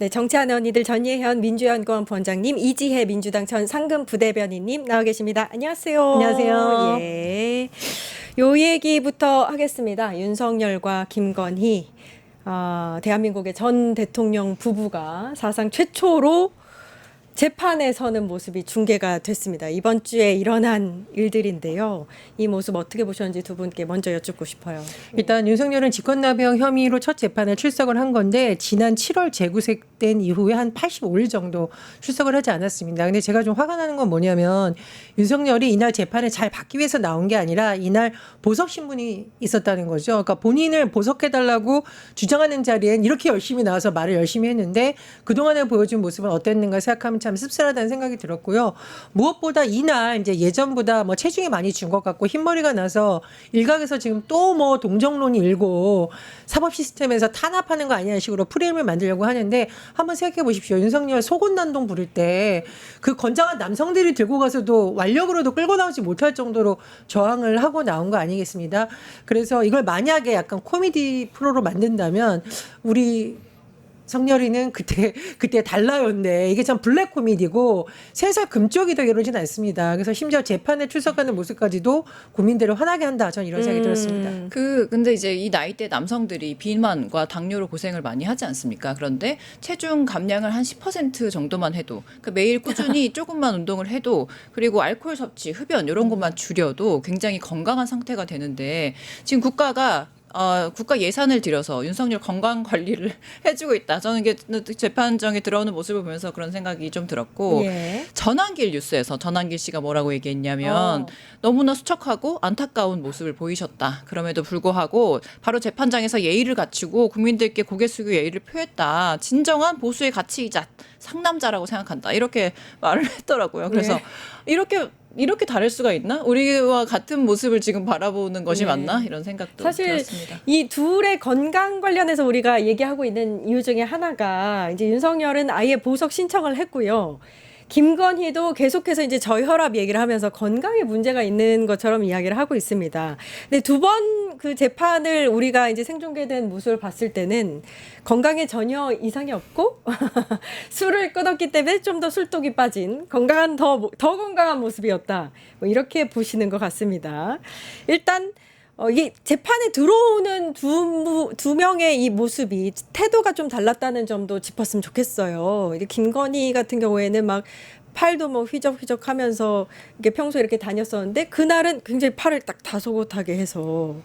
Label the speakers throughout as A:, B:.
A: 네, 정치하는 언니들 전예현 민주연구원 부원장님, 이지혜 민주당 전 상금 부대변인님 나와 계십니다. 안녕하세요.
B: 안녕하세요.
A: 예. 요 얘기부터 하겠습니다. 윤석열과 김건희, 대한민국의 전 대통령 부부가 사상 최초로 재판에 서는 모습이 중계가 됐습니다. 이번 주에 일어난 일들인데요. 이 모습 어떻게 보셨는지 두 분께 먼저 여쭙고 싶어요.
B: 일단 윤석열은 직권남용 혐의로 첫 재판에 출석을 한 건데 지난 7월 재구속된 이후에 한 85일 정도 출석을 하지 않았습니다. 근데 제가 좀 화가 나는 건 뭐냐면 윤석열이 이날 재판을 잘 받기 위해서 나온 게 아니라 이날 보석 신문이 있었다는 거죠. 그러니까 본인을 보석해달라고 주장하는 자리엔 이렇게 열심히 나와서 말을 열심히 했는데 그동안에 보여준 모습은 어땠는가 생각하면 참 씁쓸하다는 생각이 들었고요. 무엇보다 이날 이제 예전보다 뭐 체중이 많이 준 것 같고 흰머리가 나서 일각에서 지금 또 뭐 동정론이 일고 사법 시스템에서 탄압하는 거 아니냐는 식으로 프레임을 만들려고 하는데 한번 생각해 보십시오. 윤석열 속옷난동 부를 때 그 건장한 남성들이 들고 가서도 완력으로도 끌고 나오지 못할 정도로 저항을 하고 나온 거 아니겠습니다. 그래서 이걸 만약에 약간 코미디 프로로 만든다면 우리 성렬이는 그때 달라였네. 이게 참 블랙 코미디고 세살 금쪽이다 이러진 않습니다. 그래서 심지어 재판에 출석하는 모습까지도 국민들을 화나게 한다. 전 이런 생각이 들었습니다.
C: 근데 이제 이 나이대 남성들이 비만과 당뇨로 고생을 많이 하지 않습니까? 그런데 체중 감량을 한 10% 정도만 해도 매일 꾸준히 조금만 운동을 해도 그리고 알코올 섭취, 흡연 이런 것만 줄여도 굉장히 건강한 상태가 되는데 지금 국가 예산을 들여서 윤석열 건강 관리를 해주고 있다. 저는 이게 재판정에 들어오는 모습을 보면서 그런 생각이 좀 들었고
A: 예.
C: 전환길 뉴스에서 전환길 씨가 뭐라고 얘기했냐면 너무나 수척하고 안타까운 모습을 보이셨다. 그럼에도 불구하고 바로 재판장에서 예의를 갖추고 국민들께 고개 숙이고 예의를 표했다. 진정한 보수의 가치이자 상남자라고 생각한다. 이렇게 말을 했더라고요. 그래서 이렇게 다를 수가 있나? 우리와 같은 모습을 지금 바라보는 것이 맞나? 이런 생각도
A: 사실
C: 들었습니다.
A: 이 둘의 건강 관련해서 우리가 얘기하고 있는 이유 중에 하나가 이제 윤석열은 아예 보석 신청을 했고요. 김건희도 계속해서 이제 저혈압 얘기를 하면서 건강에 문제가 있는 것처럼 이야기를 하고 있습니다. 근데 두 번 그 재판을 우리가 이제 생중계된 모습을 봤을 때는 건강에 전혀 이상이 없고 술을 끊었기 때문에 좀 더 술독이 빠진 건강한 더 건강한 모습이었다. 뭐 이렇게 보시는 것 같습니다. 일단 이 재판에 들어오는 두 명의 이 모습이 태도가 좀 달랐다는 점도 짚었으면 좋겠어요. 이제 김건희 같은 경우에는 막 팔도 뭐 휘적휘적 하면서 이게 평소에 이렇게 다녔었는데 그날은 굉장히 팔을 딱 다소곳하게 해서.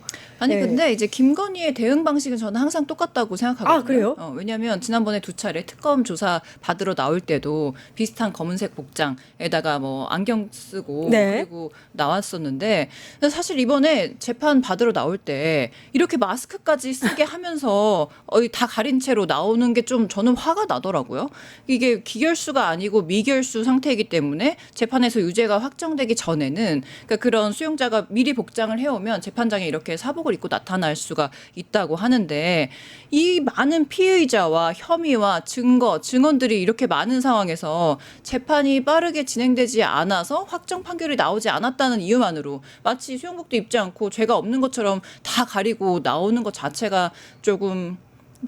C: 아니
A: 네.
C: 근데 이제 김건희의 대응 방식은 저는 항상 똑같다고 생각하거든요.
A: 아, 그래요?
C: 왜냐하면 지난번에 두 차례 특검 조사 받으러 나올 때도 비슷한 검은색 복장에다가 뭐 안경 쓰고
A: 네.
C: 그리고 나왔었는데 사실 이번에 재판 받으러 나올 때 이렇게 마스크까지 쓰게 하면서 다 가린 채로 나오는 게 좀 저는 화가 나더라고요. 이게 기결수가 아니고 미결수 상태이기 때문에 재판에서 유죄가 확정되기 전에는 그러니까 그런 수용자가 미리 복장을 해오면 재판장에 이렇게 사복을 입고 나타날 수가 있다고 하는데 이 많은 피의자와 혐의와 증언들이 이렇게 많은 상황에서 재판이 빠르게 진행되지 않아서 확정 판결이 나오지 않았다는 이유만으로 마치 수용복도 입지 않고 죄가 없는 것처럼 다 가리고 나오는 것 자체가 조금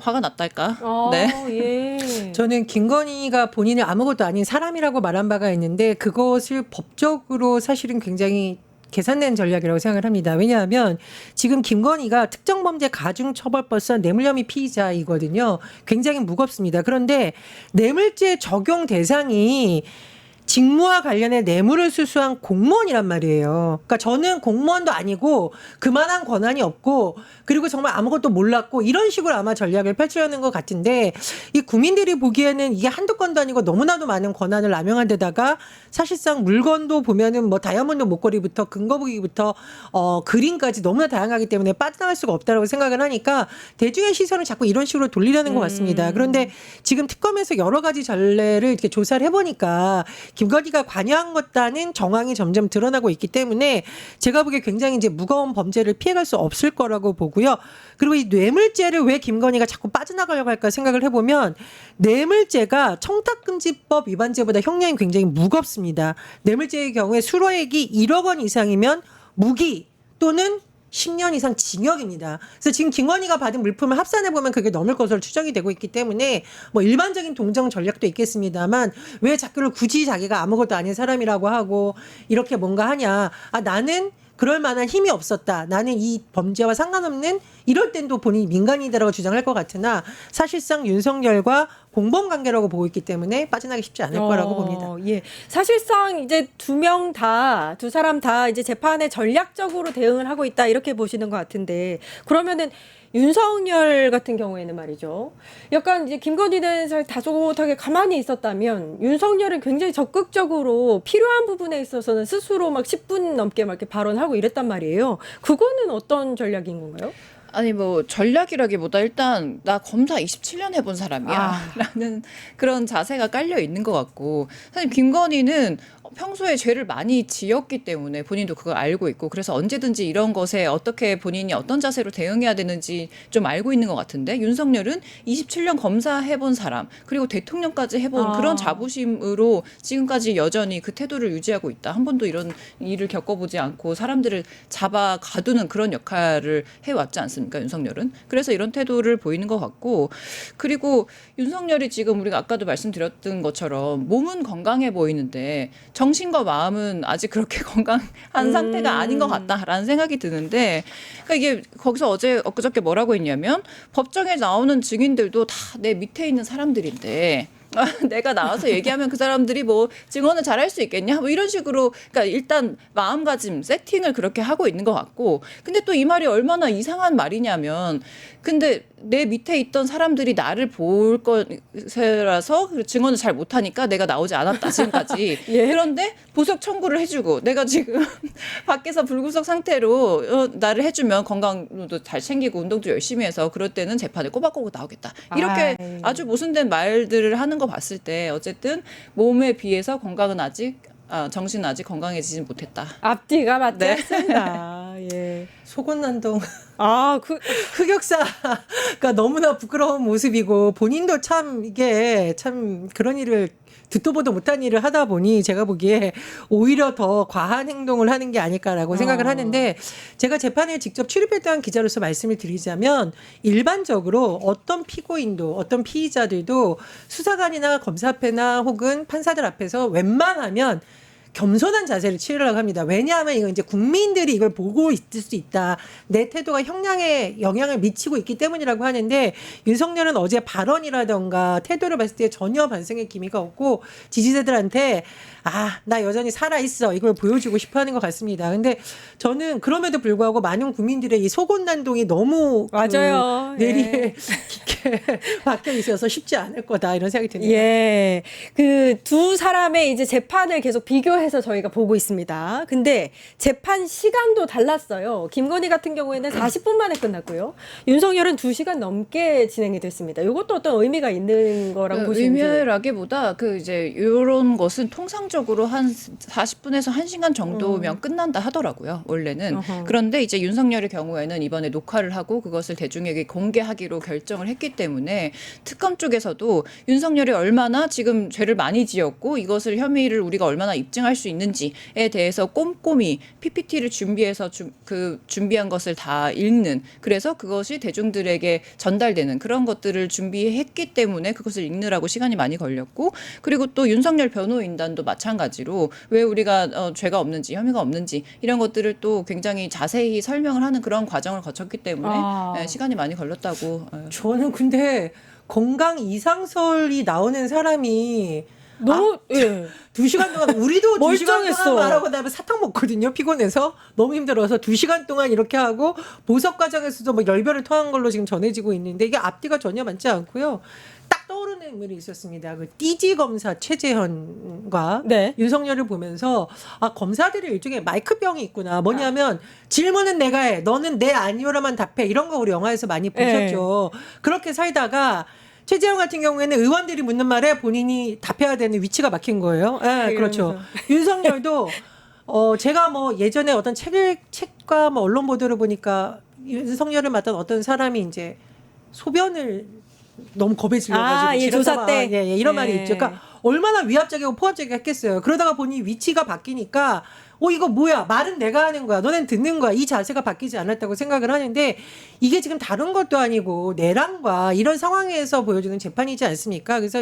C: 화가 났달까? 네.
A: 예.
B: 저는 김건희가 본인이 아무것도 아닌 사람이라고 말한 바가 있는데 그것을 법적으로 사실은 굉장히 계산된 전략이라고 생각을 합니다. 왜냐하면 지금 김건희가 특정범죄 가중처벌법상 뇌물혐의 피의자이거든요. 굉장히 무겁습니다. 그런데 뇌물죄 적용 대상이 직무와 관련해 뇌물을 수수한 공무원이란 말이에요. 그러니까 저는 공무원도 아니고 그만한 권한이 없고 그리고 정말 아무것도 몰랐고 이런 식으로 아마 전략을 펼치려는 것 같은데 이 국민들이 보기에는 이게 한두 건도 아니고 너무나도 많은 권한을 남용한 데다가 사실상 물건도 보면은 뭐 다이아몬드 목걸이부터 금거북이부터 그림까지 너무나 다양하기 때문에 빠져나갈 수가 없다라고 생각을 하니까 대중의 시선을 자꾸 이런 식으로 돌리려는 것 같습니다. 그런데 지금 특검에서 여러 가지 전례를 이렇게 조사를 해보니까 김건희가 관여한 것다는 정황이 점점 드러나고 있기 때문에 제가 보기에 굉장히 이제 무거운 범죄를 피해갈 수 없을 거라고 보고요. 그리고 이 뇌물죄를 왜 김건희가 자꾸 빠져나가려고 할까 생각을 해보면 뇌물죄가 청탁금지법 위반죄보다 형량이 굉장히 무겁습니다. 뇌물죄의 경우에 수로액이 1억 원 이상이면 무기 또는 10년 이상 징역입니다. 그래서 지금 김건희가 받은 물품을 합산해 보면 그게 넘을 것으로 추정이 되고 있기 때문에 뭐 일반적인 동정 전략도 있겠습니다만 왜 자꾸를 굳이 자기가 아무것도 아닌 사람이라고 하고 이렇게 뭔가 하냐. 아, 나는 그럴 만한 힘이 없었다. 나는 이 범죄와 상관없는 이럴 땐도 본인이 민간인이라고 주장할 것 같으나 사실상 윤석열과 공범 관계라고 보고 있기 때문에 빠져나기 쉽지 않을 거라고 봅니다.
A: 예. 사실상 이제 두 사람 다 이제 재판에 전략적으로 대응을 하고 있다 이렇게 보시는 것 같은데 그러면은 윤석열 같은 경우에는 말이죠. 약간 이제 김건희는 잘 다소곳하게 가만히 있었다면 윤석열은 굉장히 적극적으로 필요한 부분에 있어서는 스스로 막 10분 넘게 막 이렇게 발언하고 이랬단 말이에요. 그거는 어떤 전략인 건가요?
C: 아니 뭐 전략이라기보다 일단 나 검사 27년 해본 사람이야 라는 그런 자세가 깔려 있는 것 같고 사실 김건희는 평소에 죄를 많이 지었기 때문에 본인도 그걸 알고 있고 그래서 언제든지 이런 것에 어떻게 본인이 어떤 자세로 대응해야 되는지 좀 알고 있는 것 같은데 윤석열은 27년 검사해본 사람 그리고 대통령까지 해본 그런 자부심으로 지금까지 여전히 그 태도를 유지하고 있다. 한 번도 이런 일을 겪어보지 않고 사람들을 잡아 가두는 그런 역할을 해왔지 않습니까? 윤석열은. 그래서 이런 태도를 보이는 것 같고 그리고 윤석열이 지금 우리가 아까도 말씀드렸던 것처럼 몸은 건강해 보이는데 정신과 마음은 아직 그렇게 건강한 상태가 아닌 것 같다라는 생각이 드는데 그러니까 이게 거기서 엊그저께 뭐라고 했냐면 법정에 나오는 증인들도 다 내 밑에 있는 사람들인데 내가 나와서 얘기하면 그 사람들이 뭐 증언을 잘할 수 있겠냐 뭐 이런 식으로 그러니까 일단 마음가짐 세팅을 그렇게 하고 있는 것 같고 근데 또 이 말이 얼마나 이상한 말이냐면 근데 내 밑에 있던 사람들이 나를 볼 것이라서 증언을 잘 못하니까 내가 나오지 않았다 지금까지
A: 예?
C: 그런데 보석 청구를 해주고 내가 지금 밖에서 불구속 상태로 나를 해주면 건강도 잘 챙기고 운동도 열심히 해서 그럴 때는 재판에 꼬박꼬박 나오겠다 이렇게
A: 아이.
C: 아주 모순된 말들을 하는 거 봤을 때 어쨌든 몸에 비해서 건강은 아직 정신은 아직 건강해지진 못했다.
A: 앞뒤가 맞지
C: 네.
A: 않습니다. 예.
B: 속옷난동
A: 그
B: 흑역사가 너무나 부끄러운 모습이고 본인도 참 이게 참 그런 일을 듣도 보도 못한 일을 하다 보니 제가 보기에 오히려 더 과한 행동을 하는 게 아닐까라고 생각을 하는데 제가 재판에 직접 출입했던 기자로서 말씀을 드리자면 일반적으로 어떤 피고인도 어떤 피의자들도 수사관이나 검사 앞에나 혹은 판사들 앞에서 웬만하면 겸손한 자세를 취하려고 합니다. 왜냐하면 이건 이제 국민들이 이걸 보고 있을 수 있다. 내 태도가 형량에 영향을 미치고 있기 때문이라고 하는데 윤석열은 어제 발언이라던가 태도를 봤을 때 전혀 반성의 기미가 없고 지지자들한테 나 여전히 살아있어. 이걸 보여주고 싶어 하는 것 같습니다. 근데 저는 그럼에도 불구하고 많은 국민들의 이 속옷난동이 너무
A: 맞아요.
B: 뇌리에
A: 예.
B: 깊게 박혀 있어서 쉽지 않을 거다. 이런 생각이 듭니다.
A: 예. 그 두 사람의 이제 재판을 계속 비교해서 저희가 보고 있습니다. 근데 재판 시간도 달랐어요. 김건희 같은 경우에는 40분 만에 끝났고요. 윤석열은 2시간 넘게 진행이 됐습니다. 이것도 어떤 의미가 있는 거라고 보시는지.
C: 의미라기보다 그 이제 이런 것은 통상적으로 한 40분에서 1시간 정도면 끝난다 하더라고요. 원래는.
A: 어허.
C: 그런데 이제 윤석열의 경우에는 이번에 녹화를 하고 그것을 대중에게 공개하기로 결정을 했기 때문에 특검 쪽에서도 윤석열이 얼마나 지금 죄를 많이 지었고 이것을 혐의를 우리가 얼마나 입증할 수 있는지에 대해서 꼼꼼히 PPT를 준비해서 준비한 것을 다 읽는 그래서 그것이 대중들에게 전달되는 그런 것들을 준비했기 때문에 그것을 읽느라고 시간이 많이 걸렸고 그리고 또 윤석열 변호인단도 마찬가지로 왜 우리가 죄가 없는지 혐의가 없는지 이런 것들을 또 굉장히 자세히 설명을 하는 그런 과정을 거쳤기 때문에 시간이 많이 걸렸다고.
B: 저는 근데 건강 이상설이 나오는 사람이
A: 너무 예.
B: 2시간 동안 우리도 2시간
A: 멀쩡했어.
B: 동안 말하고 그다음에 사탕 먹거든요. 피곤해서 너무 힘들어서 2시간 동안 이렇게 하고 보석 과정에서도 뭐 열변을 토한 걸로 지금 전해지고 있는데 이게 앞뒤가 전혀 맞지 않고요. 딱 떠오르는 인물이 있었습니다. 그 띠지 검사 최재현과
A: 네.
B: 윤석열을 보면서 검사들이 일종의 마이크병이 있구나. 뭐냐면 질문은 내가 해. 너는 네 아니오라만 답해. 이런 거 우리 영화에서 많이 보셨죠. 그렇게 살다가 최재형 같은 경우에는 의원들이 묻는 말에 본인이 답해야 되는 위치가 막힌 거예요. 네, 그렇죠. 윤석열도 제가 뭐 예전에 어떤 책과 뭐 언론 보도를 보니까 윤석열을 맡던 어떤 사람이 이제 소변을 너무 겁에 질려가지고
A: 조사 때
B: 이런
A: 네.
B: 말이 있죠. 그러니까 얼마나 위압적이고 포압적이게 했겠어요. 그러다가 보니 위치가 바뀌니까 이거 뭐야? 말은 내가 하는 거야. 너넨 듣는 거야. 이 자세가 바뀌지 않았다고 생각을 하는데 이게 지금 다른 것도 아니고 내란과 이런 상황에서 보여주는 재판이지 않습니까? 그래서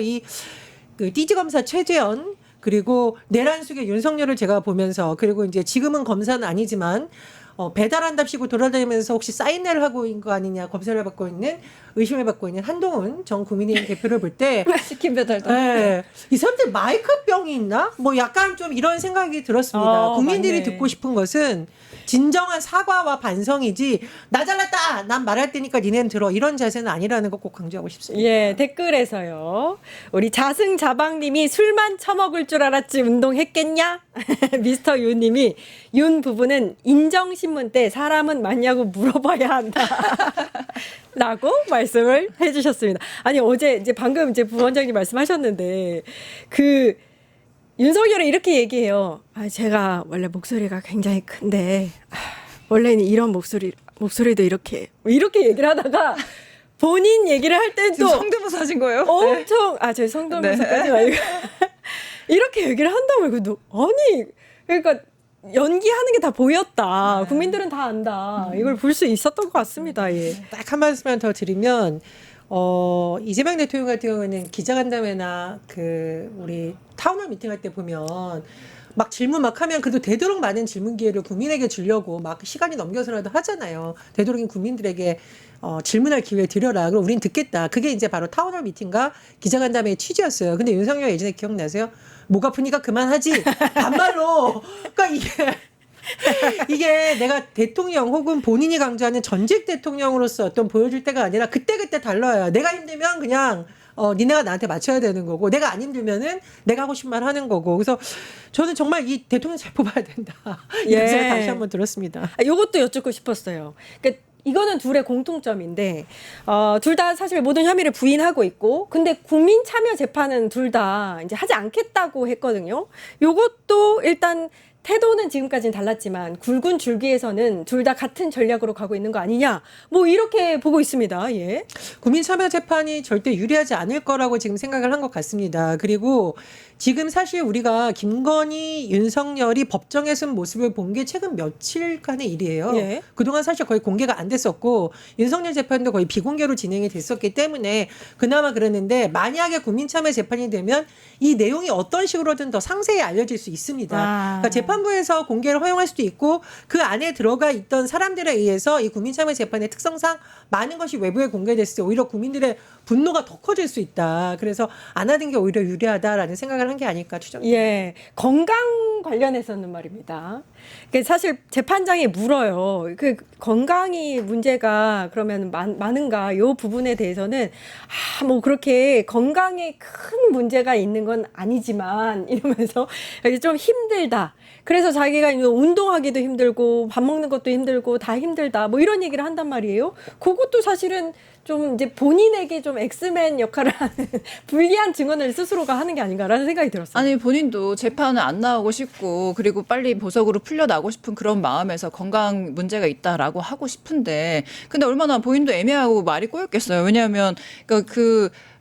B: 그 띠지 검사 최재현 그리고 내란 속의 윤석열을 제가 보면서 그리고 이제 지금은 검사는 아니지만 배달한답시고 돌아다니면서 혹시 사인회를 하고 있는 거 아니냐 검사를 받고 있는 의심을 받고 있는 한동훈 전 국민의힘 대표를 볼 때
A: 치킨 배달도.
B: 네. 이 사람들 마이크병이 있나? 뭐 약간 좀 이런 생각이 들었습니다. 국민들이
A: 맞네.
B: 듣고 싶은 것은 진정한 사과와 반성이지 나 잘났다 난 말할 테니까 니네는 들어 이런 자세는 아니라는 거 꼭 강조하고 싶습니다.
A: 예, 댓글에서요. 우리 자승자방님이 술만 처먹을 줄 알았지 운동했겠냐? 미스터 윤님이 윤 부부는 인정신문 때 사람은 맞냐고 물어봐야 한다. 라고 말씀을 해주셨습니다. 아니, 어제 이제 방금 이제 부원장님 말씀하셨는데 윤석열이 이렇게 얘기해요. 제가 원래 목소리가 굉장히 큰데 원래는 이런 목소리도 이렇게 얘기를 하다가 본인 얘기를 할 땐 또
C: 성대모사 하신 거예요?
A: 엄청 저희 성대모사까지 말고 이렇게 얘기를 한다고 이거 아니 그러니까 연기하는 게 다 보였다. 국민들은 다 안다. 이걸 볼 수 있었던 것 같습니다. 예.
B: 딱 한 말씀만 더 드리면 이재명 대통령 같은 경우에는 기자간담회나 우리 타운홀 미팅할 때 보면 막 질문 막 하면 그래도 되도록 많은 질문 기회를 국민에게 주려고 막 시간이 넘겨서라도 하잖아요. 되도록 국민들에게 질문할 기회 드려라. 그럼 우린 듣겠다. 그게 이제 바로 타운홀 미팅과 기자간담회의 취지였어요. 근데 윤석열 예전에 기억나세요? 목 아프니까 그만하지. 반말로. 그러니까 이게 내가 대통령 혹은 본인이 강조하는 전직 대통령으로서 어떤 보여줄 때가 아니라 그때그때 달라요. 내가 힘들면 그냥 니네가 나한테 맞춰야 되는 거고 내가 안 힘들면은 내가 하고 싶은 말 하는 거고. 그래서 저는 정말 이 대통령 잘 뽑아야 된다. 이런
A: 예.
B: 생각 다시 한번 들었습니다.
A: 요것도 여쭙고 싶었어요. 그러니까 이거는 둘의 공통점인데 둘 다 사실 모든 혐의를 부인하고 있고 근데 국민 참여 재판은 둘 다 이제 하지 않겠다고 했거든요. 요것도 일단 태도는 지금까지는 달랐지만 굵은 줄기에서는 둘 다 같은 전략으로 가고 있는 거 아니냐 뭐 이렇게 보고 있습니다. 예.
B: 국민 참여 재판이 절대 유리하지 않을 거라고 지금 생각을 한 것 같습니다. 그리고 지금 사실 우리가 김건희, 윤석열이 법정에 선 모습을 본 게 최근 며칠간의 일이에요.
A: 예.
B: 그동안 사실 거의 공개가 안 됐었고 윤석열 재판도 거의 비공개로 진행이 됐었기 때문에 그나마 그랬는데 만약에 국민 참여 재판이 되면 이 내용이 어떤 식으로든 더 상세히 알려질 수 있습니다. 그러니까 재판부에서 공개를 허용할 수도 있고 그 안에 들어가 있던 사람들에 의해서 이 국민 참여 재판의 특성상 많은 것이 외부에 공개됐을 때 오히려 국민들의 분노가 더 커질 수 있다. 그래서 안 하는 게 오히려 유리하다라는 생각을 한 게 아닐까 추정됩니다.
A: 예, 건강 관련해서는 말입니다. 사실 재판장이 물어요. 건강이 문제가 그러면 많은가? 요 부분에 대해서는 뭐 그렇게 건강에 큰 문제가 있는 건 아니지만 이러면서 좀 힘들다. 그래서 자기가 운동하기도 힘들고 밥 먹는 것도 힘들고 다 힘들다. 뭐 이런 얘기를 한단 말이에요. 그것도 사실은 좀 이제 본인에게 좀 엑스맨 역할을 하는 불리한 증언을 스스로가 하는 게 아닌가라는 생각이 들었어요.
C: 아니 본인도 재판은 안 나오고 싶고 그리고 빨리 보석으로 풀려나고 싶은 그런 마음에서 건강 문제가 있다라고 하고 싶은데 근데 얼마나 본인도 애매하고 말이 꼬였겠어요. 왜냐하면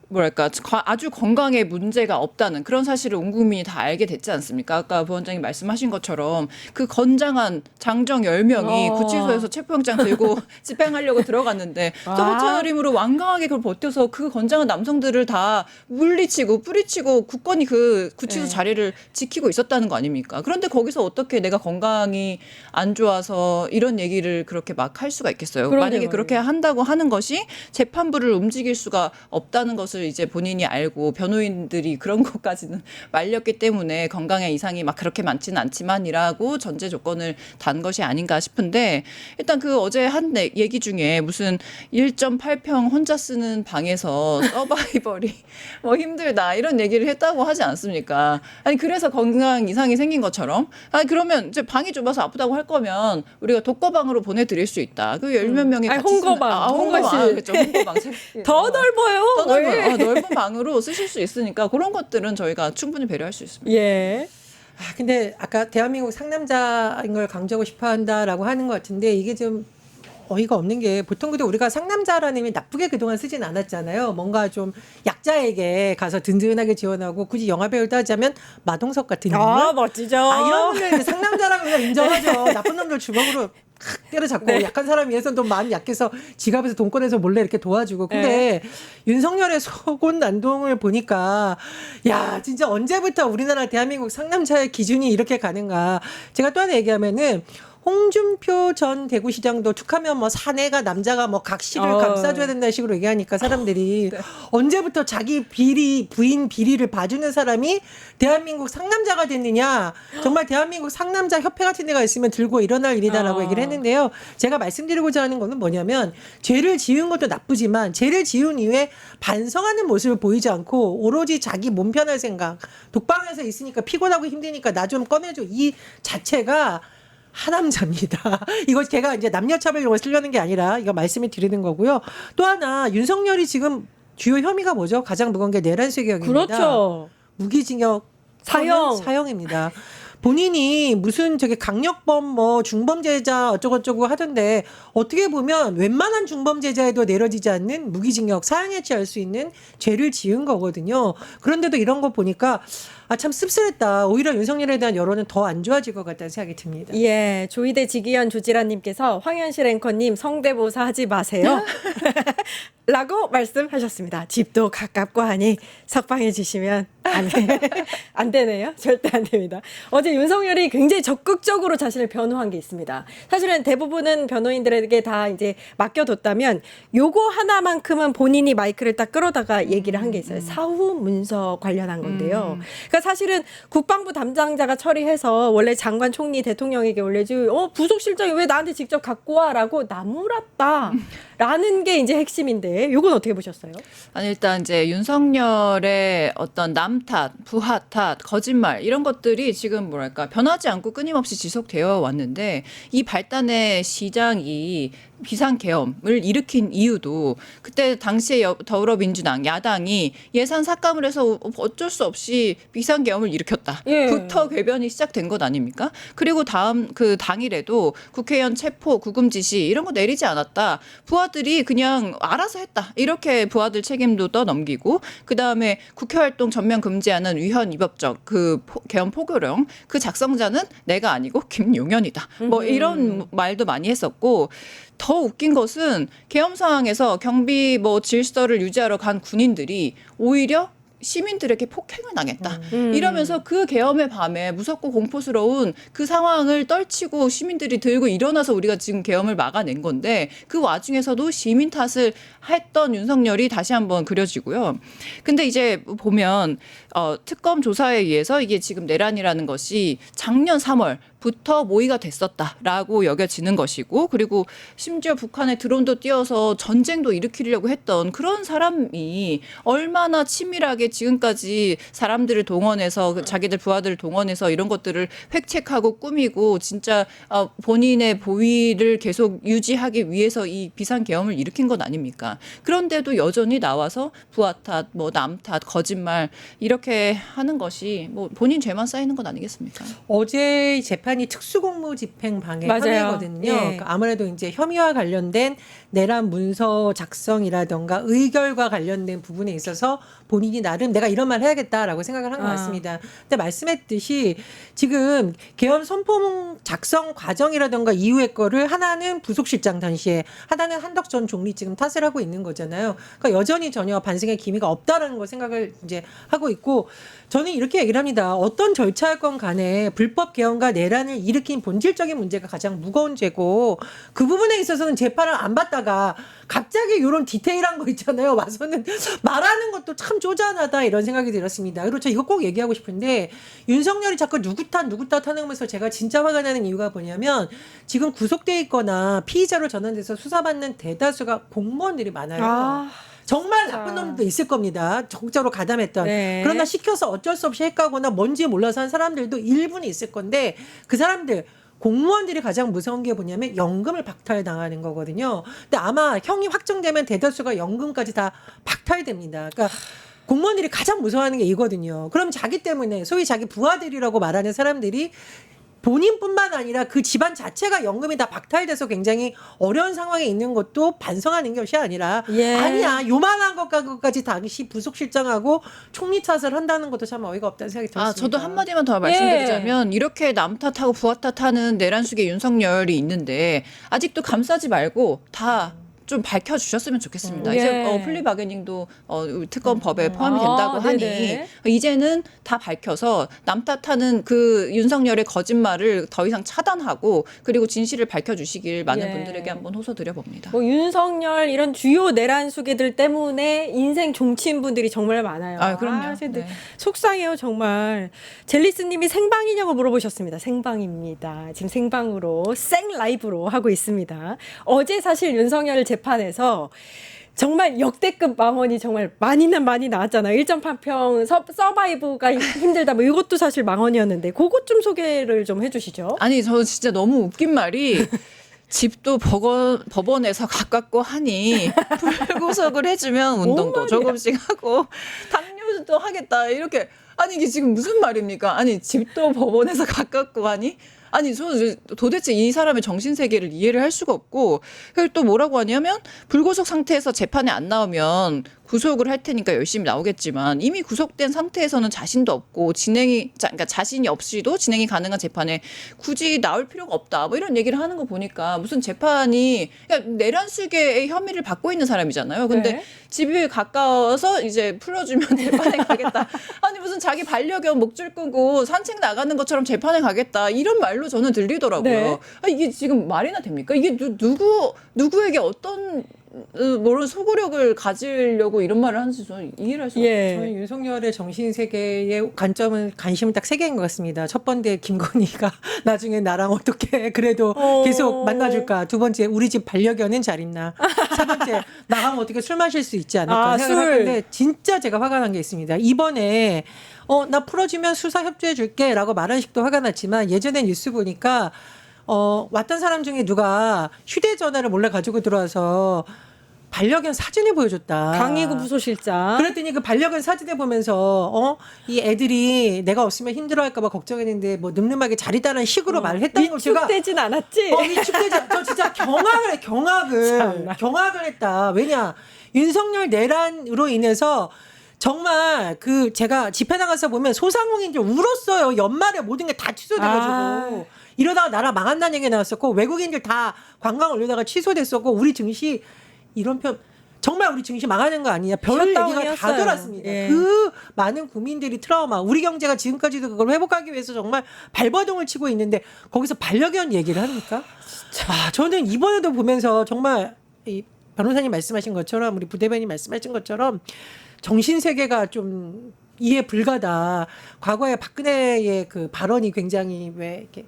C: 뭐랄까 아주 건강에 문제가 없다는 그런 사실을 온 국민이 다 알게 됐지 않습니까? 아까 부원장님 말씀하신 것처럼 그 건장한 장정 10명이 구치소에서 체포영장 들고 집행하려고 들어갔는데 서부처 힘으로 완강하게 그걸 버텨서 그 건장한 남성들을 다 물리치고 뿌리치고 굳건히 그 구치소 자리를 지키고 있었다는 거 아닙니까? 그런데 거기서 어떻게 내가 건강이 안 좋아서 이런 얘기를 그렇게 막 할 수가 있겠어요? 만약에 그렇게 한다고 하는 것이 재판부를 움직일 수가 없다는 것을 이제 본인이 알고 변호인들이 그런 것까지는 말렸기 때문에 건강에 이상이 막 그렇게 많지는 않지만이라고 전제 조건을 단 것이 아닌가 싶은데 일단 어제 한 얘기 중에 무슨 1.8평 혼자 쓰는 방에서 서바이벌이 뭐 힘들다 이런 얘기를 했다고 하지 않습니까? 아니 그래서 건강 이상이 생긴 것처럼 그러면 이제 방이 좁아서 아프다고 할 거면 우리가 독거방으로 보내드릴 수 있다. 그 10몇 명이 같이
A: 홍거방, 홍거실.
C: 그렇죠. 홍거방.
A: 더 넓어요.
C: 더 넓어요. 넓은 방으로 쓰실 수 있으니까 그런 것들은 저희가 충분히 배려할 수 있습니다.
A: 예.
B: 근데 아까 대한민국 상남자인 걸 강조하고 싶어 한다라고 하는 것 같은데 이게 좀 어이가 없는 게 보통 근데 우리가 상남자라는 의미 나쁘게 그동안 쓰진 않았잖아요. 뭔가 좀 약자에게 가서 든든하게 지원하고 굳이 영화배우를 따지자면 마동석 같은 인물.
A: 멋지죠.
B: 이런 분들 상남자라고 그냥 인정하죠. 나쁜 놈들 주먹으로 칵 때려잡고
A: 네.
B: 약한 사람 위해서는 좀 마음이 약해서 지갑에서 돈 꺼내서 몰래 이렇게 도와주고. 근데 윤석열의 속옷 난동을 보니까 야 진짜 언제부터 우리나라 대한민국 상남자의 기준이 이렇게 가는가. 제가 또 하나 얘기하면은 홍준표 전 대구시장도 툭하면 뭐 사내가 남자가 뭐 각시를 감싸줘야 된다는 식으로 얘기하니까 사람들이 언제부터 자기 부인 비리를 봐주는 사람이 대한민국 상남자가 됐느냐. 정말 대한민국 상남자 협회 같은 데가 있으면 들고 일어날 일이다라고 얘기를 했는데요. 제가 말씀드리고자 하는 거는 뭐냐면 죄를 지은 것도 나쁘지만 죄를 지은 이후에 반성하는 모습을 보이지 않고 오로지 자기 몸 편할 생각, 독방에서 있으니까 피곤하고 힘드니까 나 좀 꺼내줘, 이 자체가 하남자입니다. 이거 제가 이제 남녀차별용을 쓰려는 게 아니라 이거 말씀을 드리는 거고요. 또 하나 윤석열이 지금 주요 혐의가 뭐죠? 가장 무거운 게 내란 세격입니다.
A: 그렇죠.
B: 무기징역 사형입니다. 본인이 무슨 저기 강력범 뭐 중범죄자 어쩌고저쩌고 하던데 어떻게 보면 웬만한 중범죄자에도 내려지지 않는 무기징역 사형에 처할 수 있는 죄를 지은 거거든요. 그런데도 이런 거 보니까 참 씁쓸했다. 오히려 윤석열에 대한 여론은 더 안 좋아질 것 같다는 생각이 듭니다.
A: 예, 조이대 지기현 조지라님께서 황현실 앵커님 성대모사 하지 마세요. 라고 말씀하셨습니다. 집도 가깝고 하니 석방해 주시면 안 되네요. 절대 안 됩니다. 어제 윤석열이 굉장히 적극적으로 자신을 변호한 게 있습니다. 사실은 대부분은 변호인들에게 다 이제 맡겨뒀다면 요거 하나만큼은 본인이 마이크를 딱 끌어다가 얘기를 한 게 있어요. 사후 문서 관련한 건데요. 그러니까 사실은 국방부 담당자가 처리해서 원래 장관 총리 대통령에게 올려주 부속실장이 왜 나한테 직접 갖고 와라고 나무랐다라는 게 이제 핵심인데 요건 어떻게 보셨어요?
C: 아니 일단 이제 윤석열의 어떤 남 탓, 부하 탓, 거짓말 이런 것들이 지금 뭐랄까 변하지 않고 끊임없이 지속되어 왔는데 이 발단의 시장이 비상계엄을 일으킨 이유도 그때 당시에 더불어민주당 야당이 예산 삭감을 해서 어쩔 수 없이 비상계엄을 일으켰다부터 궤변이 시작된 것 아닙니까? 그리고 다음 그 당일에도 국회의원 체포, 구금 지시 이런 거 내리지 않았다. 부하들이 그냥 알아서 했다. 이렇게 부하들 책임도 떠넘기고 그다음에 국회 활동 전면 금지하는 위헌 위법적 그 계엄 포교령 그 작성자는 내가 아니고 김용현이다. 뭐 이런 말도 많이 했었고 더 웃긴 것은 계엄 상황에서 경비 뭐 질서를 유지하러 간 군인들이 오히려 시민들에게 폭행을 당했다. 이러면서 그 계엄의 밤에 무섭고 공포스러운 그 상황을 떨치고 시민들이 들고 일어나서 우리가 지금 계엄을 막아낸 건데 그 와중에서도 시민 탓을 했던 윤석열이 다시 한번 그려지고요. 근데 이제 보면 특검 조사에 의해서 이게 지금 내란이라는 것이 작년 3월부터 모의가 됐었다라고 여겨지는 것이고 그리고 심지어 북한에 드론도 띄워서 전쟁도 일으키려고 했던 그런 사람이 얼마나 치밀하게 지금까지 사람들을 동원해서 자기들 부하들을 동원해서 이런 것들을 획책하고 꾸미고 진짜 본인의 보위를 계속 유지하기 위해서 이 비상계엄을 일으킨 것 아닙니까? 그런데도 여전히 나와서 부하 탓, 뭐 남 탓, 거짓말 이렇게 하는 것이 뭐 본인 죄만 쌓이는 것 아니겠습니까?
B: 어제 재판이 특수공무집행 방해
A: 맞아요.
B: 혐의거든요.
A: 예.
B: 그러니까 아무래도 이제 혐의와 관련된 내란 문서 작성이라던가 의결과 관련된 부분에 있어서 본인이 나름 내가 이런 말 해야겠다라고 생각을 한 것 같습니다. 근데 말씀했듯이 지금 계엄 선포문 작성 과정이라던가 이후의 거를 하나는 부속실장 당시에 하나는 한덕 전 총리 지금 탓을 하고 있는 거잖아요. 그러니까 여전히 전혀 반성의 기미가 없다라는 걸 생각을 이제 하고 있고 저는 이렇게 얘기를 합니다. 어떤 절차였건 간에 불법 계엄과 내란을 일으킨 본질적인 문제가 가장 무거운 죄고 그 부분에 있어서는 재판을 안 받다가 갑자기 이런 디테일한 거 있잖아요. 와서는 말하는 것도 참 쪼잔하다 이런 생각이 들었습니다. 그리고 저 이거 꼭 얘기하고 싶은데 윤석열이 자꾸 누구 탓 하면서 제가 진짜 화가 나는 이유가 뭐냐면 지금 구속돼 있거나 피의자로 전환돼서 수사받는 대다수가 공무원들이 많아요. 정말 나쁜 놈도 있을 겁니다. 적자로 가담했던.
A: 네.
B: 그러나 시켜서 어쩔 수 없이 했거나 뭔지 몰라서 한 사람들도 일부는 있을 건데 그 사람들 공무원들이 가장 무서운 게 뭐냐면 연금을 박탈당하는 거거든요. 근데 아마 형이 확정되면 대다수가 연금까지 다 박탈됩니다. 그러니까 공무원들이 가장 무서워하는 게 이거든요. 그럼 자기 때문에 소위 자기 부하들이라고 말하는 사람들이 본인뿐만 아니라 그 집안 자체가 연금이 다 박탈돼서 굉장히 어려운 상황에 있는 것도 반성하는 것이 아니라
A: 예.
B: 아니야 요만한 것까지 당시 부속실장하고 총리 탓을 한다는 것도 참 어이가 없다는 생각이 들었습니다.
C: 아, 저도 한마디만 더 말씀드리자면 이렇게 남 탓하고 부하 탓하는 내란숙의 윤석열이 있는데 아직도 감싸지 말고 다 좀 밝혀주셨으면 좋겠습니다.
A: 예.
C: 이제 플리 바게닝도 특검법에 포함이 된다고 하니
A: 네네.
C: 이제는 다 밝혀서 남 탓하는 그 윤석열의 거짓말을 더 이상 차단하고 그리고 진실을 밝혀주시길 많은
A: 예.
C: 분들에게 한번 호소드려봅니다.
A: 뭐 윤석열 이런 주요 내란 수계들 때문에 인생 종친 분들이 정말 많아요.
C: 아, 그럼요.
A: 근데
C: 네.
A: 속상해요, 정말. 젤리스님이 생방이냐고 물어보셨습니다. 생방입니다. 지금 생방으로 생 라이브로 하고 있습니다. 어제 사실 윤석열 재판에서 정말 역대급 망언이 정말 많이는 많이 나왔잖아요. 1.8평 서바이브가 힘들다. 뭐 이것도 사실 망언이었는데 그것 좀 소개를 좀 해주시죠.
C: 아니 저 진짜 너무 웃긴 말이 집도 법원에서 가깝고 하니 불구속을 해주면 운동도
A: 말이야.
C: 조금씩 하고 당뇨도 하겠다 이렇게 아니 이게 지금 무슨 말입니까? 아니 집도 법원에서 가깝고 하니 아니 저 도대체 이 사람의 정신 세계를 이해를 할 수가 없고 그리고 또 뭐라고 하냐면 불구속 상태에서 재판에 안 나오면 구속을 할 테니까 열심히 나오겠지만 이미 구속된 상태에서는 자신도 없고 그러니까 자신이 없이도 진행이 가능한 재판에 굳이 나올 필요가 없다. 뭐 이런 얘기를 하는 거 보니까 무슨 재판이 그러니까 내란수계의 혐의를 받고 있는 사람이잖아요. 근데
A: 네.
C: 집이 가까워서 이제 풀어주면 재판에 가겠다. 아니 무슨 자기 반려견 목줄 끄고 산책 나가는 것처럼 재판에 가겠다. 이런 말로 저는 들리더라고요.
A: 네.
C: 아, 이게 지금 말이나 됩니까? 이게 누구에게 어떤 모르는 소구력을 가지려고 이런 말을 하는지 저는 이해를 할 수가 없어요.
B: 저는 윤석열의 정신 세계의 관심은 딱 세 개인 것 같습니다. 첫 번째 김건희가 나중에 나랑 어떻게 그래도 계속 만나줄까. 두 번째 우리 집 반려견은 잘 있나. 세 번째 나가면 어떻게 술 마실 수 있지 않을까 생각을 했는데 진짜 제가 화가 난 게 있습니다. 이번에 나 풀어주면 수사 협조해 줄게라고 말한 식도 화가 났지만 예전에 뉴스 보니까 왔던 사람 중에 누가 휴대전화를 몰래 가지고 들어와서 반려견 사진을 보여줬다.
A: 강희구 부소실장.
B: 그랬더니 그 반려견 사진을 보면서 이 애들이 내가 없으면 힘들어할까봐 걱정했는데 뭐 늠름하게 잘 있다는 식으로 말을 했다는 걸 제가
A: 위축되진 않았지?
B: 위축되지 저 진짜 경악을 했다. 왜냐 윤석열 내란으로 인해서 정말 그 제가 집회 나가서 보면 소상공인 줄 울었어요. 연말에 모든 게 다 취소돼가지고 이러다가 나라 망한다는 얘기 나왔었고 외국인들 다 관광 올려다가 취소됐었고 우리 증시 이런 편 정말 우리 증시 망하는 거 아니냐 별 얘기가 다
A: 셧다운이었어요.
B: 돌았습니다.
A: 예.
B: 그 많은 국민들이 트라우마 우리 경제가 지금까지도 그걸 회복하기 위해서 정말 발버둥을 치고 있는데 거기서 반려견 얘기를 합니까? 저는 이번에도 보면서 정말 이 변호사님 말씀하신 것처럼 우리 부대변인 말씀하신 것처럼 정신 세계가 좀 이해 불가다. 과거에 박근혜의 그 발언이 굉장히 왜 이렇게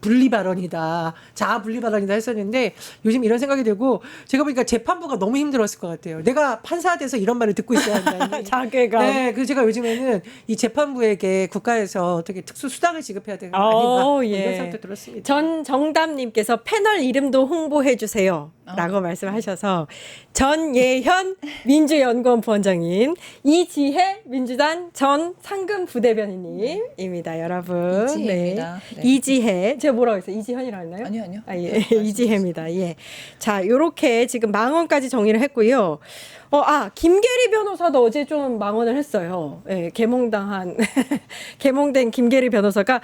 B: 분리 발언이다. 자아 분리 발언이다 했었는데 요즘 이런 생각이 들고 제가 보니까 재판부가 너무 힘들었을 것 같아요. 내가 판사가 돼서 이런 말을 듣고 있어야 한다니.
A: 자괴감.
B: 네, 그래서 제가 요즘에는 이 재판부에게 국가에서 어떻게 특수 수당을 지급해야 되는 거 아닌가 이런 생각도 들었습니다.
A: 전정담님께서 패널 이름도 홍보해 주세요. 라고 말씀하셔서 전예현 민주연구원 부원장님, 이지혜 민주단 전 상금 부대변인님입니다, 여러분.
C: 이지혜입니다. 네.
A: 이지혜. 제가 뭐라고 했어요? 이지현이라고 했나요?
C: 아니요.
A: 아, 예. 이지혜입니다. 예. 자, 요렇게 지금 망언까지 정리를 했고요. 김계리 변호사도 어제 좀 망언을 했어요. 예, 개몽된 김계리 변호사가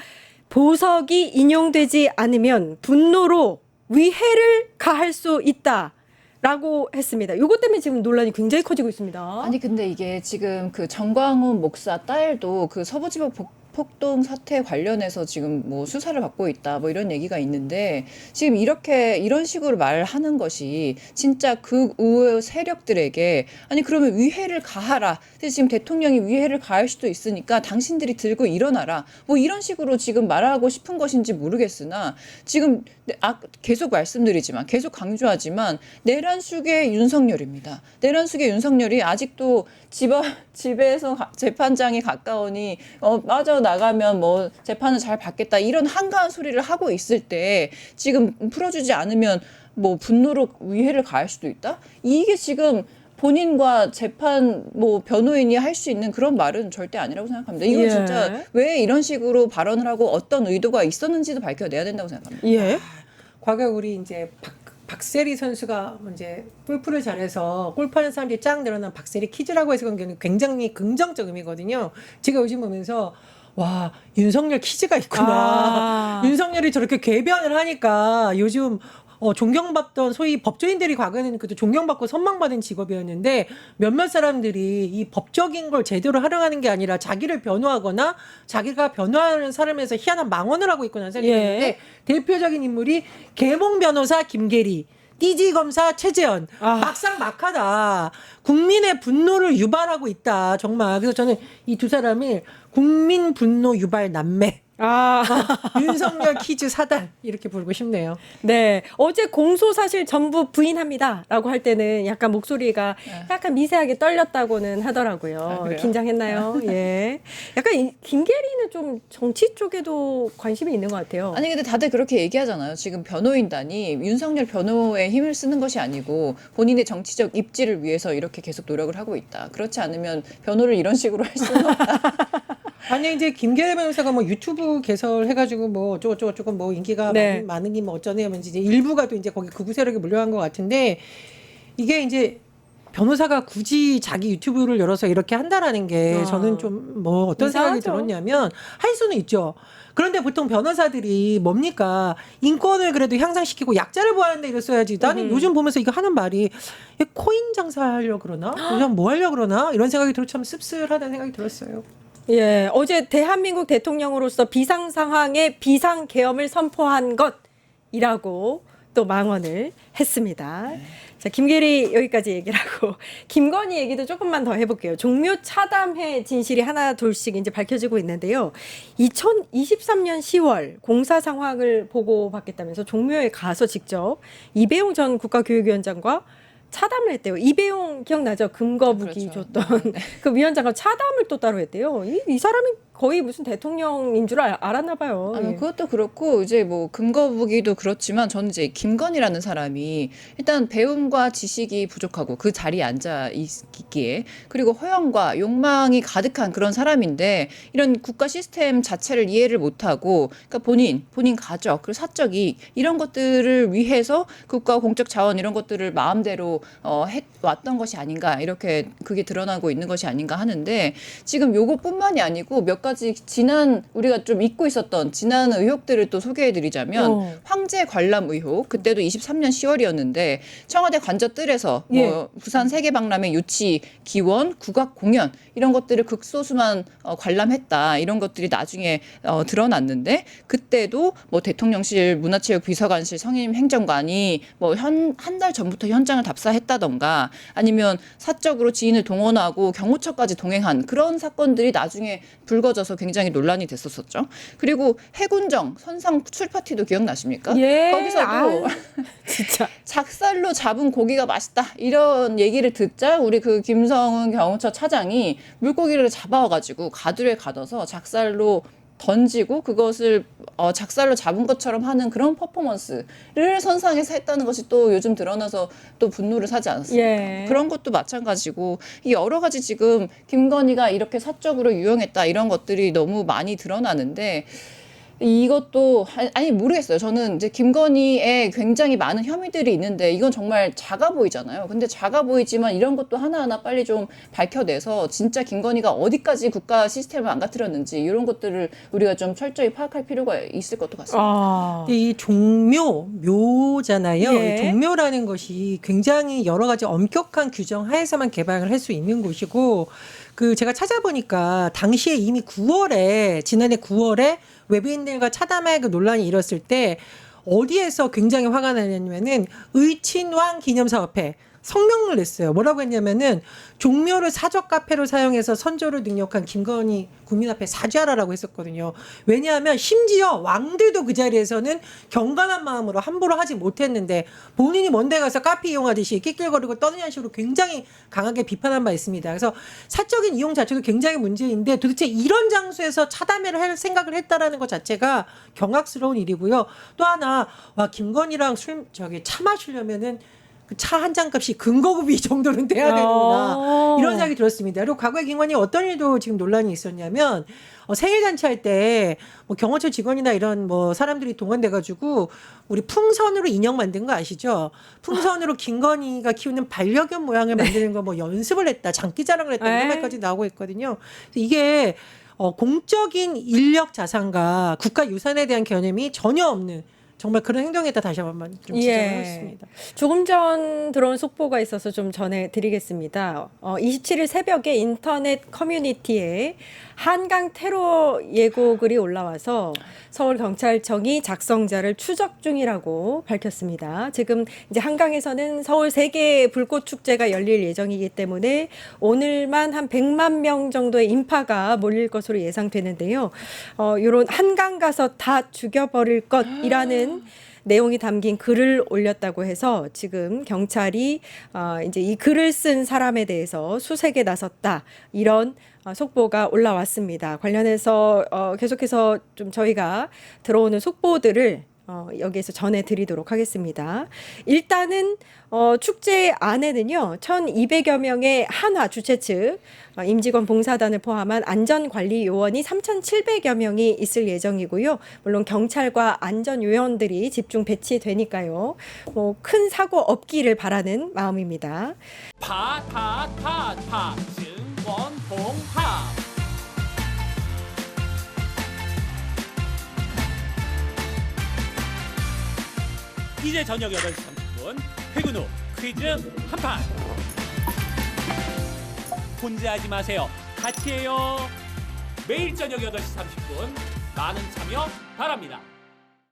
A: 보석이 인용되지 않으면 분노로 위해를 가할 수 있다라고 했습니다. 이것 때문에 지금 논란이 굉장히 커지고 있습니다.
C: 아니 근데 이게 지금 그 정광훈 목사 딸도 그 서부지법 폭동 사태 관련해서 지금 뭐 수사를 받고 있다 뭐 이런 얘기가 있는데 지금 이런 식으로 말하는 것이 진짜 극우 세력들에게 아니 그러면 위해를 가하라. 근데 지금 대통령이 위해를 가할 수도 있으니까 당신들이 들고 일어나라. 뭐 이런 식으로 지금 말하고 싶은 것인지 모르겠으나 지금 계속 말씀드리지만 계속 강조하지만 내란숙의 윤석열입니다. 내란숙의 윤석열이 아직도 집에서 재판장이 가까우니 맞아 나가면 뭐 재판을 잘 받겠다 이런 한가한 소리를 하고 있을 때 지금 풀어주지 않으면 뭐 분노로 위해를 가할 수도 있다? 이게 지금 본인과 재판 뭐 변호인이 할 수 있는 그런 말은 절대 아니라고 생각합니다. 이건
A: 예.
C: 진짜 왜 이런 식으로 발언을 하고 어떤 의도가 있었는지도 밝혀내야 된다고 생각합니다.
A: 예.
B: 과거 우리 이제 박세리 선수가 이제 골프를 잘해서 골프하는 사람들이 쫙 늘어난 박세리 키즈라고 해서 그런 게 굉장히 긍정적 의미거든요. 제가 요즘 보면서 와 윤석열 키즈가 있구나.
A: 아.
B: 윤석열이 저렇게 궤변을 하니까 요즘 존경받던 소위 법조인들이 과거에는 그래도 존경받고 선망받은 직업이었는데 몇몇 사람들이 이 법적인 걸 제대로 활용하는 게 아니라 자기를 변호하거나 자기가 변호하는 사람에서 희한한 망언을 하고 있구나 생각이 드는데
A: 예.
B: 대표적인 인물이 계몽 변호사 김계리, 띠지 검사 최재현,
A: 아.
B: 막상막하다. 국민의 분노를 유발하고 있다. 정말. 그래서 저는 이 두 사람이 국민 분노 유발 남매.
A: 아.
B: 윤석열 키즈 사달 이렇게 부르고 싶네요.
A: 네. 어제 공소 사실 전부 부인합니다라고 할 때는 약간 목소리가 약간 미세하게 떨렸다고는 하더라고요.
C: 아, 그래요?
A: 긴장했나요? 예. 약간 김계리는 좀 정치 쪽에도 관심이 있는 것 같아요.
C: 아니 근데 다들 그렇게 얘기하잖아요. 지금 변호인단이 윤석열 변호에 힘을 쓰는 것이 아니고 본인의 정치적 입지를 위해서 이렇게 계속 노력을 하고 있다. 그렇지 않으면 변호를 이런 식으로 할 수는 없다.
B: 아니 이제 김계리 변호사가 뭐 유튜브 개설해가지고 뭐 어쩌고 조금 뭐 인기가
A: 네.
B: 많으니 뭐 어쩌냐면 이제 일부가 또 이제 거기 극우 세력에 물려간 것 같은데 이게 이제 변호사가 굳이 자기 유튜브를 열어서 이렇게 한다라는 게
A: 아.
B: 저는 좀 뭐 어떤 생각이
A: 이상하죠.
B: 들었냐면 할 수는 있죠. 그런데 보통 변호사들이 뭡니까 인권을 그래도 향상시키고 약자를 보호하는데 이랬어야지. 나는 요즘 보면서 이거 하는 말이 얘 코인 장사하려고 그러나? 그냥 뭐 하려고 그러나? 이런 생각이 들어 참 씁쓸하다는 생각이 들었어요.
A: 예, 어제 대한민국 대통령으로서 비상 상황에 비상 계엄을 선포한 것이라고 또 망언을 했습니다. 자, 김계리 여기까지 얘기를 하고 김건희 얘기도 조금만 더 해볼게요. 종묘 차담회 진실이 하나 둘씩 이제 밝혀지고 있는데요. 2023년 10월 공사 상황을 보고받겠다면서 종묘에 가서 직접 이배용 전 국가교육위원장과 차담을 했대요. 이배용 기억나죠? 금거무기
C: 그렇죠.
A: 줬던 그 위원장과 차담을 또 따로 했대요. 이 사람이 거의 무슨 대통령인 줄 알았나 봐요.
C: 아니,
A: 예.
C: 그것도 그렇고 이제 뭐 금거북이도 그렇지만 저는 이제 김건희라는 사람이 일단 배움과 지식이 부족하고 그 자리에 앉아 있기에 그리고 허영과 욕망이 가득한 그런 사람인데 이런 국가 시스템 자체를 이해를 못하고 그러니까 본인 가족 그리고 사적 이익 이런 것들을 위해서 국가 공적 자원 이런 것들을 마음대로 해왔던 것이 아닌가 이렇게 그게 드러나고 있는 것이 아닌가 하는데 지금 요것뿐만이 아니고 몇 가지 지난 우리가 좀 잊고 있었던 지난 의혹들을 또 소개해드리자면 황제 관람 의혹 그때도 23년 10월이었는데 청와대 관저뜰에서
A: 예.
C: 뭐 부산 세계박람회 유치 기원 국악 공연 이런 것들을 극소수만 관람했다 이런 것들이 나중에 드러났는데 그때도 뭐 대통령실 문화체육비서관실 성임 행정관이 뭐 한 달 전부터 현장을 답사했다던가 아니면 사적으로 지인을 동원하고 경호처까지 동행한 그런 사건들이 나중에 불거져서 굉장히 논란이 됐었었죠. 그리고 해군정 선상 술파티도 기억나십니까?
A: 예.
C: 거기서도
A: 진짜.
C: 작살로 잡은 고기가 맛있다 이런 얘기를 듣자 우리 그 김성은 경호처 차장이 물고기를 잡아와가지고 가두리에 가둬서 작살로 던지고 그것을 작살로 잡은 것처럼 하는 그런 퍼포먼스를 선상에서 했다는 것이 또 요즘 드러나서 또 분노를 사지 않았습니까?
A: 예.
C: 그런 것도 마찬가지고 이 여러 가지 지금 김건희가 이렇게 사적으로 유용했다 이런 것들이 너무 많이 드러나는데 이것도 아니 모르겠어요. 저는 이제 김건희에 굉장히 많은 혐의들이 있는데 이건 정말 작아 보이잖아요. 근데 작아 보이지만 이런 것도 하나하나 빨리 좀 밝혀내서 진짜 김건희가 어디까지 국가 시스템을 망가뜨렸는지 이런 것들을 우리가 좀 철저히 파악할 필요가 있을 것도 같습니다.
A: 아.
B: 이 종묘잖아요.
A: 예.
B: 이 종묘라는 것이 굉장히 여러 가지 엄격한 규정 하에서만 개방을 할 수 있는 곳이고 그 제가 찾아보니까 당시에 이미 지난해 9월에 외부인들과 차담회 그 논란이 일었을 때 어디에서 굉장히 화가 나냐면은 의친왕 기념사업회 성명을 냈어요. 뭐라고 했냐면은 종묘를 사적 카페로 사용해서 선조를 능욕한 김건희 국민 앞에 사죄하라라고 했었거든요. 왜냐하면 심지어 왕들도 그 자리에서는 경건한 마음으로 함부로 하지 못했는데 본인이 먼데 가서 카페 이용하듯이 낄낄거리고 떠드냐는 식으로 굉장히 강하게 비판한 바 있습니다. 그래서 사적인 이용 자체도 굉장히 문제인데 도대체 이런 장소에서 차담회를 할 생각을 했다라는 것 자체가 경악스러운 일이고요. 또 하나 와 김건희랑 차 마시려면은 차 한 잔 값이 근거급이 정도는 돼야 되는구나. 이런 생각이 들었습니다. 그리고 과거에 김건희 어떤 일도 지금 논란이 있었냐면 생일 잔치할 때 뭐 경호처 직원이나 이런 뭐 사람들이 동원돼가지고 우리 풍선으로 인형 만든 거 아시죠? 풍선으로 김건희가 키우는 반려견 모양을 만드는 거 뭐 연습을 했다, 장기자랑을 했다 이런
A: 네.
B: 말까지 나오고 있거든요. 그래서 이게 공적인 인력 자산과 국가 유산에 대한 개념이 전혀 없는 정말 그런 행동에다 다시 한번 좀 지적을 하고 있습니다.
A: 조금 전 들어온 속보가 있어서 좀 전해드리겠습니다. 27일 새벽에 인터넷 커뮤니티에 한강 테러 예고글이 올라와서 서울경찰청이 작성자를 추적 중이라고 밝혔습니다. 지금 이제 한강에서는 서울 세계 불꽃 축제가 열릴 예정이기 때문에 오늘만 한 100만 명 정도의 인파가 몰릴 것으로 예상되는데요. 이런 한강 가서 다 죽여버릴 것이라는 내용이 담긴 글을 올렸다고 해서 지금 경찰이 이제 이 글을 쓴 사람에 대해서 수색에 나섰다 이런 속보가 올라왔습니다. 관련해서 계속해서 좀 저희가 들어오는 속보들을 여기에서 전해드리도록 하겠습니다. 일단은 축제 안에는요 1,200여 명의 한화 주최 측 임직원 봉사단을 포함한 안전관리 요원이 3,700여 명이 있을 예정이고요. 물론 경찰과 안전요원들이 집중 배치되니까요. 뭐 큰 사고 없기를 바라는 마음입니다.
D: 파파파파 증권봉합 이제 저녁 8시 30분 퇴근 후 퀴즈 한판 혼자 하지 마세요. 같이 해요. 매일 저녁 8시 30분 많은 참여 바랍니다.